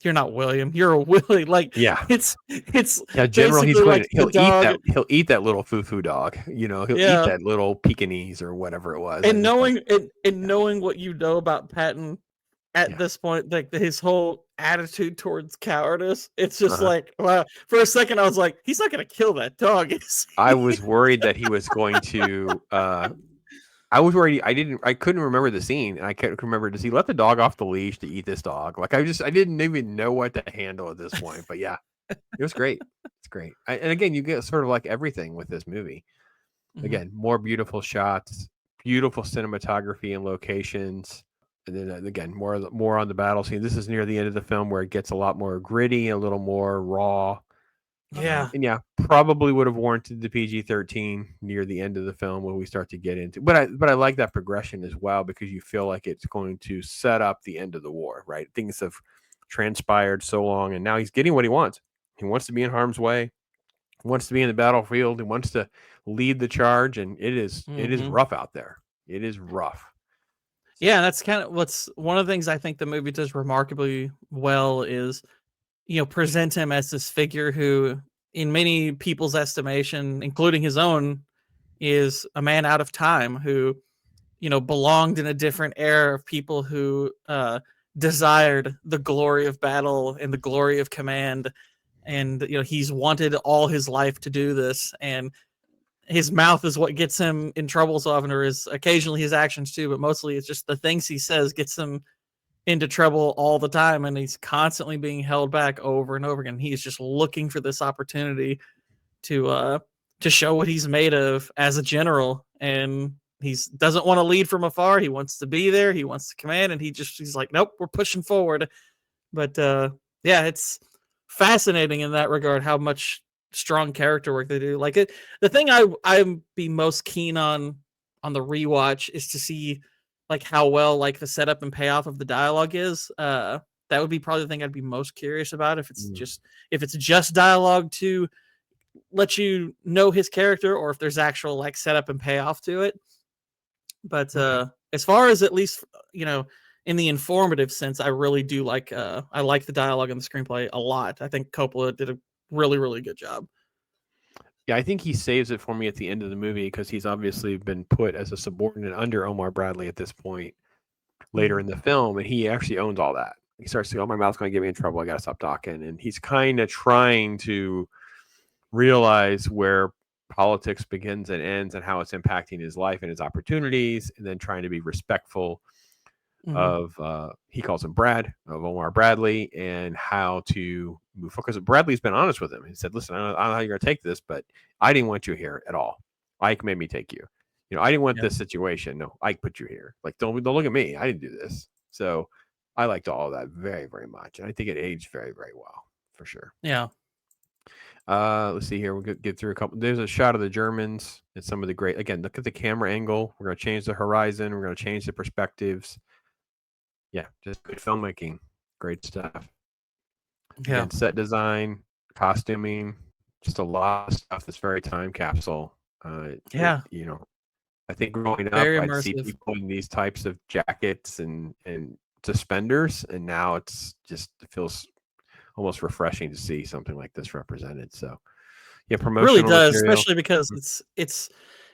you're not William, you're a Willie. Like, Yeah. it's General, he's basically going like to, the dog. he'll eat that little foo-foo dog, he'll eat that little Pekingese or whatever it was. And knowing what you know about Patton at this point, like his whole attitude towards cowardice, it's just like, wow. For a second, I was like, he's not going to kill that dog. I was worried that he was going to. I was worried. I couldn't remember the scene, and I couldn't remember. Does he let the dog off the leash to eat this dog? Like I didn't even know what to handle at this point. But yeah, it was great. It's great. And again, you get sort of like everything with this movie. Again, more beautiful shots, beautiful cinematography and locations. And then again, more on the battle scene. This is near the end of the film where it gets a lot more gritty, a little more raw. Yeah. And yeah, probably would have warranted the PG-13 near the end of the film when we start to get into. But I like that progression as well, because you feel like it's going to set up the end of the war, right? Things have transpired so long, and now he's getting what he wants. He wants to be in harm's way. He wants to be in the battlefield. He wants to lead the charge, and it is rough out there. It is rough. Yeah, that's kind of what's one of the things I think the movie does remarkably well is, present him as this figure who, in many people's estimation, including his own, is a man out of time who, belonged in a different era of people who desired the glory of battle and the glory of command. And, he's wanted all his life to do this. And his mouth is what gets him in trouble so often, or is occasionally his actions too, but mostly it's just the things he says gets him into trouble all the time, and he's constantly being held back over and over again. He's just looking for this opportunity to show what he's made of as a general, and he doesn't want to lead from afar. He wants to be there. He wants to command, and he's like, nope, we're pushing forward. But yeah, it's fascinating in that regard how much strong character work they do. Like the thing I'd be most keen on the rewatch is to see like how well like the setup and payoff of the dialogue is. That would be probably the thing I'd be most curious about, if it's just dialogue to let you know his character, or if there's actual like setup and payoff to it. But as far as at least in the informative sense, I really do like I like the dialogue and the screenplay a lot. I think Coppola did a really, really good job. Yeah, I think he saves it for me at the end of the movie, because he's obviously been put as a subordinate under Omar Bradley at this point later in the film, and he actually owns all that. He starts to go, oh, my mouth's going to get me in trouble. I got to stop talking. And he's kind of trying to realize where politics begins and ends and how it's impacting his life and his opportunities, and then trying to be respectful of, he calls him Brad, of Omar Bradley, and how to move forward. Because Bradley's been honest with him. He said, listen, I don't know how you're going to take this, but I didn't want you here at all. Ike made me take you. I didn't want this situation. No, Ike put you here. Like, don't look at me. I didn't do this. So I liked all of that very, very much. And I think it aged very, very well, for sure. Yeah. Let's see here. We'll get through a couple. There's a shot of the Germans and some of the great, again, look at the camera angle. We're going to change the horizon. We're going to change the perspectives. Yeah, just good filmmaking. Great stuff. Yeah. Again, set design, costuming, just a lot of stuff that's very time capsule. Yeah. I think growing up, I'd see people in these types of jackets and suspenders, and now it feels almost refreshing to see something like this represented. So, yeah, promotional really does, material. Especially because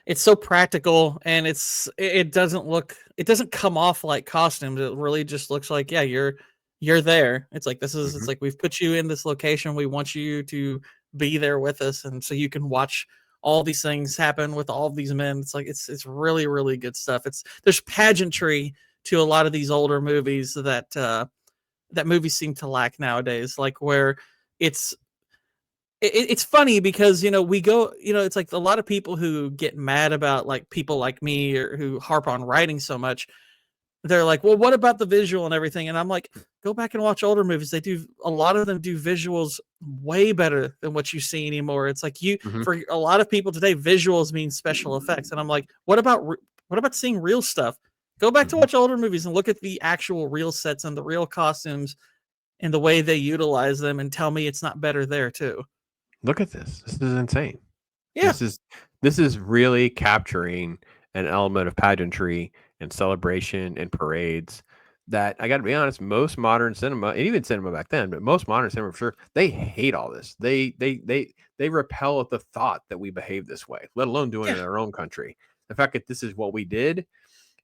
it's so practical, and it doesn't come off like costumes. It really just looks like, yeah, you're there. It's like it's like we've put you in this location. We want you to be there with us, and so you can watch all these things happen with all of these men. It's like it's really, really good stuff. There's pageantry to a lot of these older movies that movies seem to lack nowadays, like where it's funny because we go, it's like a lot of people who get mad about like people like me, or who harp on writing so much. They're like, well, what about the visual and everything? And I'm like, go back and watch older movies. A lot of them do visuals way better than what you see anymore. It's like for a lot of people today, visuals mean special effects. And I'm like, what about seeing real stuff? Go back to watch older movies and look at the actual real sets and the real costumes and the way they utilize them, and tell me it's not better there too. Look at this. This is insane. Yeah. This is really capturing an element of pageantry and celebration and parades that I got to be honest, most modern cinema, and even cinema back then, but most modern cinema for sure, they hate all this. They repel at the thought that we behave this way, let alone doing it Yeah. in our own country. The fact that this is what we did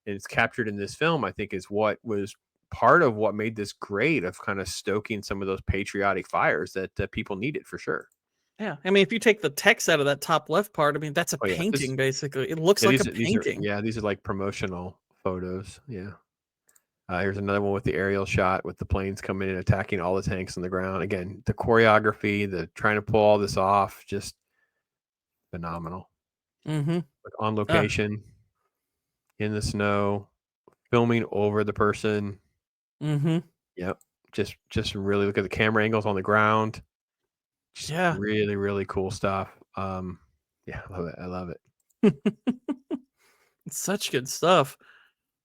and it's captured in this film, I think, is what was part of what made this great of kind of stoking some of those patriotic fires that people needed for sure. Yeah. I mean, if you take the text out of that top left part, I mean, that's a Oh yeah, this painting basically. It looks yeah, like a these are painting. yeah, these are like promotional photos. Yeah. Here's another one with the aerial shot with the planes coming in, attacking all the tanks on the ground. Again, the choreography, the trying to pull all this off, just phenomenal. Mm-hmm. Like on location, in the snow, filming over the person. Mm-hmm. Yep. Just really look at the camera angles on the ground. Just Yeah. really, really cool stuff. Yeah, I love it. I love it. It's such good stuff.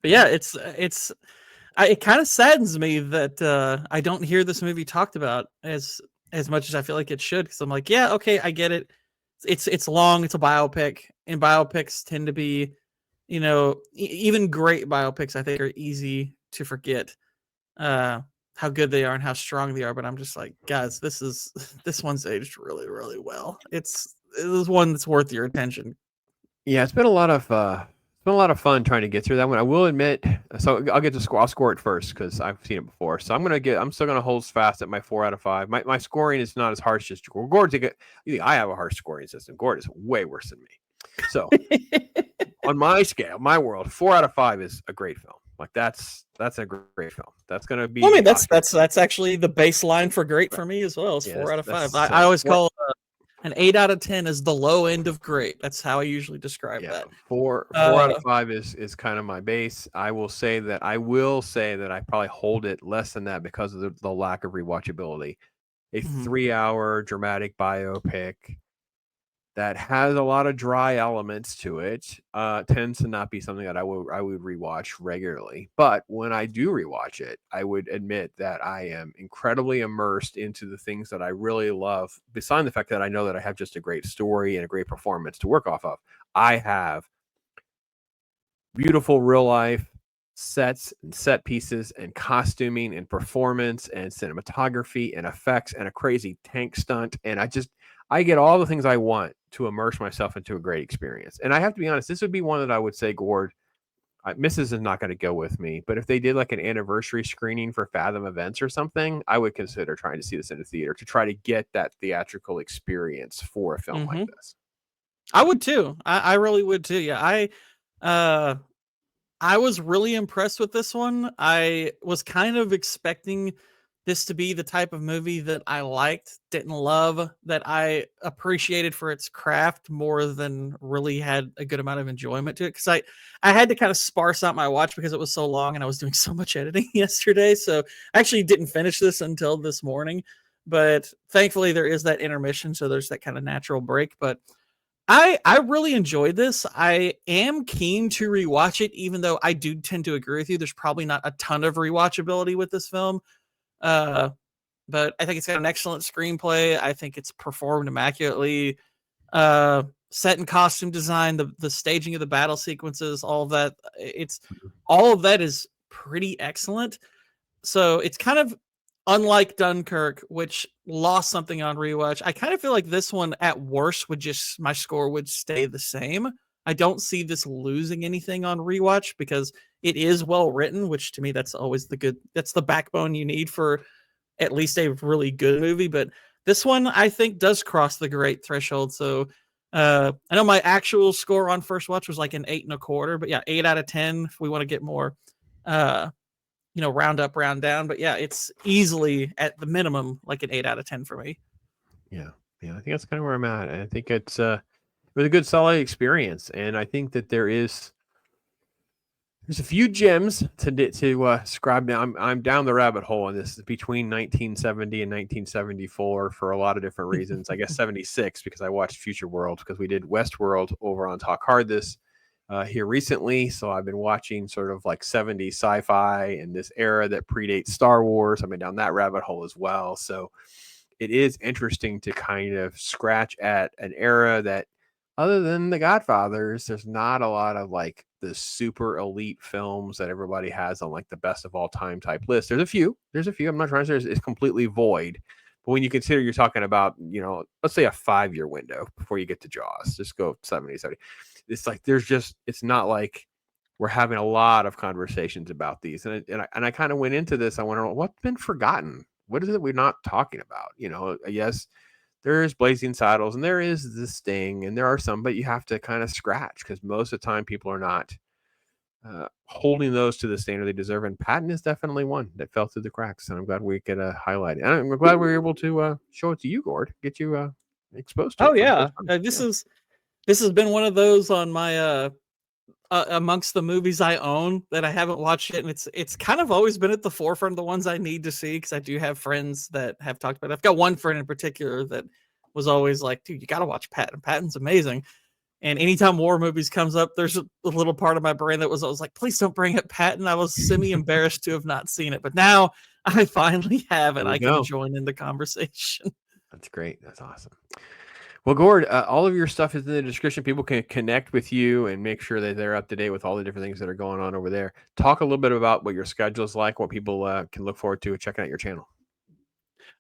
But Yeah. yeah, it kind of saddens me that I don't hear this movie talked about as much as I feel like it should. Because I'm like, yeah, okay, I get it. It's long. It's a biopic, and biopics tend to be, even great biopics. I think are easy to forget uh, how good they are and how strong they are. But I'm just like, guys, this one's aged really, really well. It is one that's worth your attention. Yeah, it's been a lot of fun trying to get through that one. I will admit, so I'll get to score. I'll score it first because I've seen it before. So I'm still gonna hold fast at my 4 out of 5. My scoring is not as harsh as Gord's. I have a harsh scoring system. Gord is way worse than me. So on my scale, my world, 4 out of 5 is a great film. Like that's a great film. That's gonna Well, I mean, be that's Oscar. that's actually the baseline for great Right. for me as well. It's Yeah, 4 out of 5. I so always call an 8 out of 10 is the low end of great. That's how I usually describe yeah, that. four out of Uh, 5 is kind of my base. I will say that I probably hold it less than that because of the lack of rewatchability. A mhm. 3 hour dramatic biopic that has a lot of dry elements to it tends to not be something that I would rewatch regularly. But when I do rewatch it, I would admit that I am incredibly immersed into the things that I really love. Besides the fact that I know that I have just a great story and a great performance to work off of, I have beautiful real life sets and set pieces and costuming and performance and cinematography and effects and a crazy tank stunt. And I get all the things I want to immerse myself into a great experience. And I have to be honest, this would be one that I would say, Gord, Mrs. is not going to go with me, but if they did like an anniversary screening for Fathom Events or something, I would consider trying to see this in a theater to try to get that theatrical experience for a film like Mhm. this. I would too. I really would too. Yeah, uh I was really impressed with this one. I was kind of expecting this to be the type of movie that I liked, didn't love, that I appreciated for its craft more than really had a good amount of enjoyment to it. Because I had to kind of sparse out my watch because it was so long and I was doing so much editing yesterday. So I actually didn't finish this until this morning. But thankfully, there is that intermission. So there's that kind of natural break. But I really enjoyed this. I am keen to rewatch it, even though I do tend to agree with you. There's probably not a ton of rewatchability with this film. Uh, but I think it's got an excellent screenplay. I think it's performed immaculately. Set and costume design, the staging of the battle sequences, all of that. It's all of that is pretty excellent. So it's kind of unlike Dunkirk, which lost something on rewatch. I kind of feel like this one, at worst, my score would stay the same. I don't see this losing anything on rewatch because it is well written, which to me that's the backbone you need for at least a really good movie. But this one I think does cross the great threshold. So I know my actual score on first watch was like an 8.25, but yeah, 8 out of 10 if we want to get more uh round up, round down. But yeah, it's easily at the minimum like an 8 out of 10 for me. Yeah. Yeah. I think that's kind of where I'm at. I think it was a good solid experience. And I think that there's a few gems to scribe down. I'm down the rabbit hole on this between 1970 and 1974 for a lot of different reasons. I guess 76 because I watched Future World because we did Westworld over on Talk Hard this here recently. So I've been watching sort of like 70s sci-fi and this era that predates Star Wars. I've been down that rabbit hole as well. So it is interesting to kind of scratch at an era that other than The Godfathers, there's not a lot of like the super elite films that everybody has on like the best of all time type list. There's a few. I'm not trying to say it's completely void. But when you consider you're talking about, let's say a 5-year window before you get to Jaws, just go 70, 70. It's like it's not like we're having a lot of conversations about these. And I kind of went into this. I wonder what's been forgotten. What is it we're not talking about? Yes, there is Blazing Saddles and there is The Sting and there are some, but you have to kind of scratch because most of the time people are not holding those to the standard they deserve. And Patton is definitely one that fell through the cracks. And I'm glad we could highlight it. And I'm glad we were able to show it to you, Gord, get you exposed to Oh it for the yeah, first time. this has been one of those on my amongst the movies I own that I haven't watched yet, and it's kind of always been at the forefront of the ones I need to see because I do have friends that have talked about it. I've got one friend in particular that was always like, "Dude, you got to watch Patton. Patton's amazing." And anytime war movies comes up, there's a little part of my brain that was always like, "Please don't bring up Patton." I was semi-embarrassed to have not seen it, but now I finally have it. There we I can go. join in the conversation. That's great. That's awesome. Well, Gord, all of your stuff is in the description. People can connect with you and make sure that they're up to date with all the different things that are going on over there. Talk a little bit about what your schedule is like, what people can look forward to checking out your channel.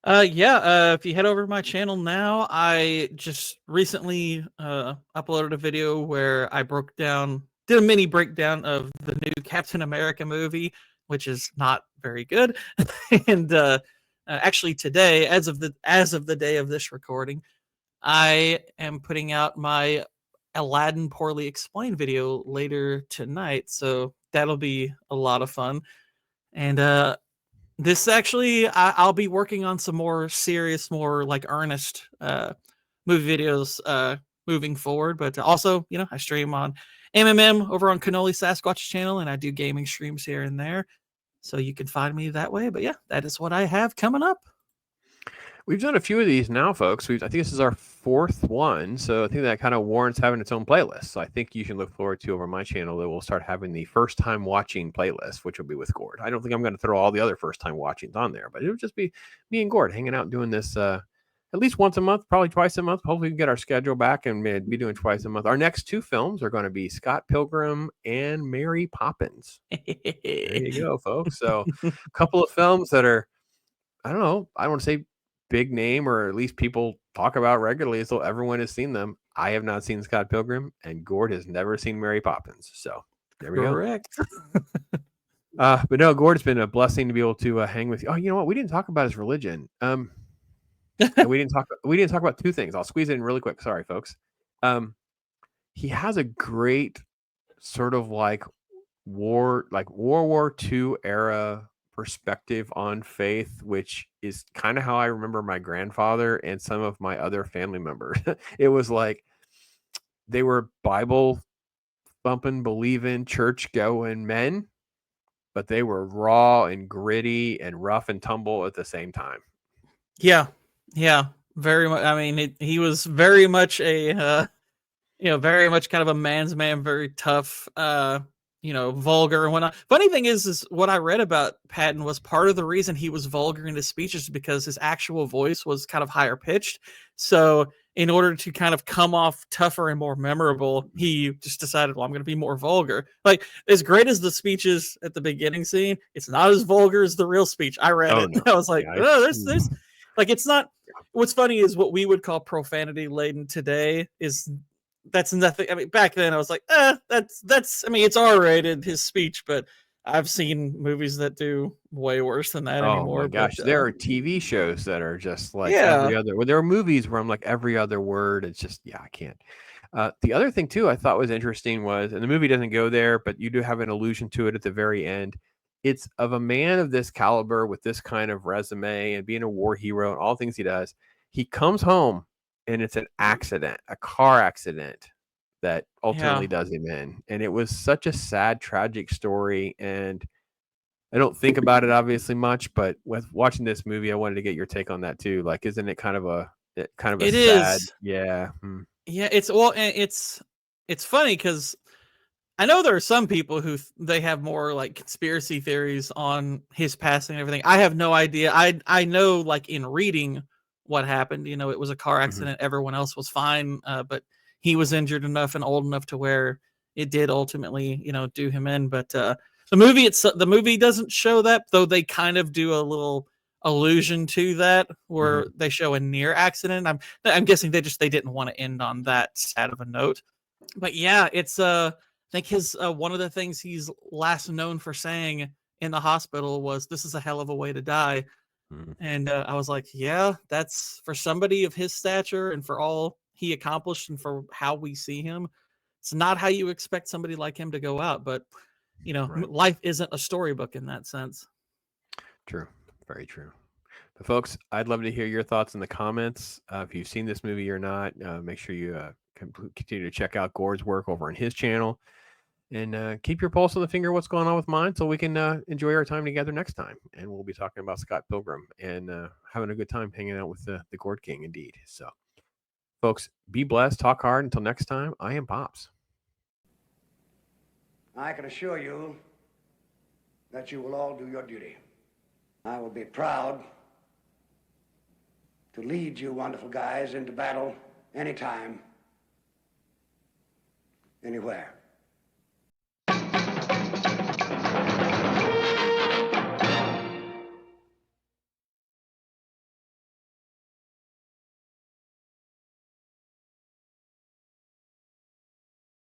If you head over to my channel now, I just recently uploaded a video where I did a mini breakdown of the new Captain America movie, which is not very good. And actually today, as of the day of this recording, I am putting out my Aladdin Poorly Explained video later tonight, so that'll be a lot of fun. And this actually, I'll be working on some more serious, more like earnest movie videos moving forward. But also, I stream on MMM over on Cannoli Sasquatch channel, and I do gaming streams here and there. So you can find me that way. But yeah, that is what I have coming up. We've done a few of these now, folks. I think this is our 4th one, so I think that kind of warrants having its own playlist. So I think you can look forward to over my channel that we'll start having the first time watching playlist, which will be with Gord. I don't think I'm going to throw all the other first time watchings on there, but it'll just be me and Gord hanging out doing this at least once a month, probably twice a month. Hopefully we can get our schedule back and be doing twice a month. Our next 2 films are going to be Scott Pilgrim and Mary Poppins. There you go, folks. So a couple of films that are, I don't know, I don't want to say big name, or at least people talk about regularly, so everyone has seen them. I have not seen Scott Pilgrim, and Gord has never seen Mary Poppins. So there we go. Correct. But no, Gord, it's been a blessing to be able to hang with you. Oh, you know what? We didn't talk about his religion. And we didn't talk about 2 things. I'll squeeze it in really quick. Sorry, folks. He has a great sort of like World War II era perspective on faith, which is kind of how I remember my grandfather and some of my other family members. It was like they were Bible thumping, believing, church going men, but they were raw and gritty and rough and tumble at the same time. Yeah, very much. I mean, he was very much very much kind of a man's man, very tough, vulgar and whatnot. Funny thing is what I read about Patton was part of the reason he was vulgar in his speeches because his actual voice was kind of higher pitched. So in order to kind of come off tougher and more memorable, he just decided, well, I'm going to be more vulgar. Like, as great as the speeches at the beginning scene, it's not as vulgar as the real speech. I read it. No. I was like, there's like, it's not. What's funny is what we would call profanity laden today that's nothing. I mean, back then I was like, that's. I mean, it's R-rated, his speech, but I've seen movies that do way worse than that anymore. Oh my gosh, but, there are TV shows that are just like Yeah. every other. Well, there are movies where I'm like every other word. It's just I can't. The other thing too I thought was interesting was, and the movie doesn't go there, but you do have an allusion to it at the very end. It's of a man of this caliber with this kind of resume and being a war hero and all things he does. He comes home and it's an accident, a car accident that ultimately does him in. And it was such a sad, tragic story. And I don't think about it obviously much, but with watching this movie, I wanted to get your take on that too. Like, isn't it kind of a It sad? is. Yeah. Yeah, it's funny because I know there are some people who they have more like conspiracy theories on his passing and everything. I have no idea. I know, like, in reading what happened, it was a car accident. Everyone else was fine, but he was injured enough and old enough to where it did ultimately, do him in. But the movie doesn't show that, though they kind of do a little allusion to that where they show a near accident. I'm guessing they didn't want to end on that sad of a note. But yeah, it's I think his one of the things he's last known for saying in the hospital was, "This is a hell of a way to die." And I was like, yeah, that's for somebody of his stature and for all he accomplished and for how we see him. It's not how you expect somebody like him to go out, but Right. life isn't a storybook in that sense. True. Very true. But folks, I'd love to hear your thoughts in the comments. If you've seen this movie or not, make sure you continue to check out Gourd's work over on his channel, and keep your pulse on the finger of what's going on with mine so we can enjoy our time together next time. And we'll be talking about Scott Pilgrim and having a good time hanging out with the Gourd King indeed. So, folks, be blessed, talk hard. Until next time, I am Pops. I can assure you that you will all do your duty. I will be proud to lead you wonderful guys into battle anytime, anywhere.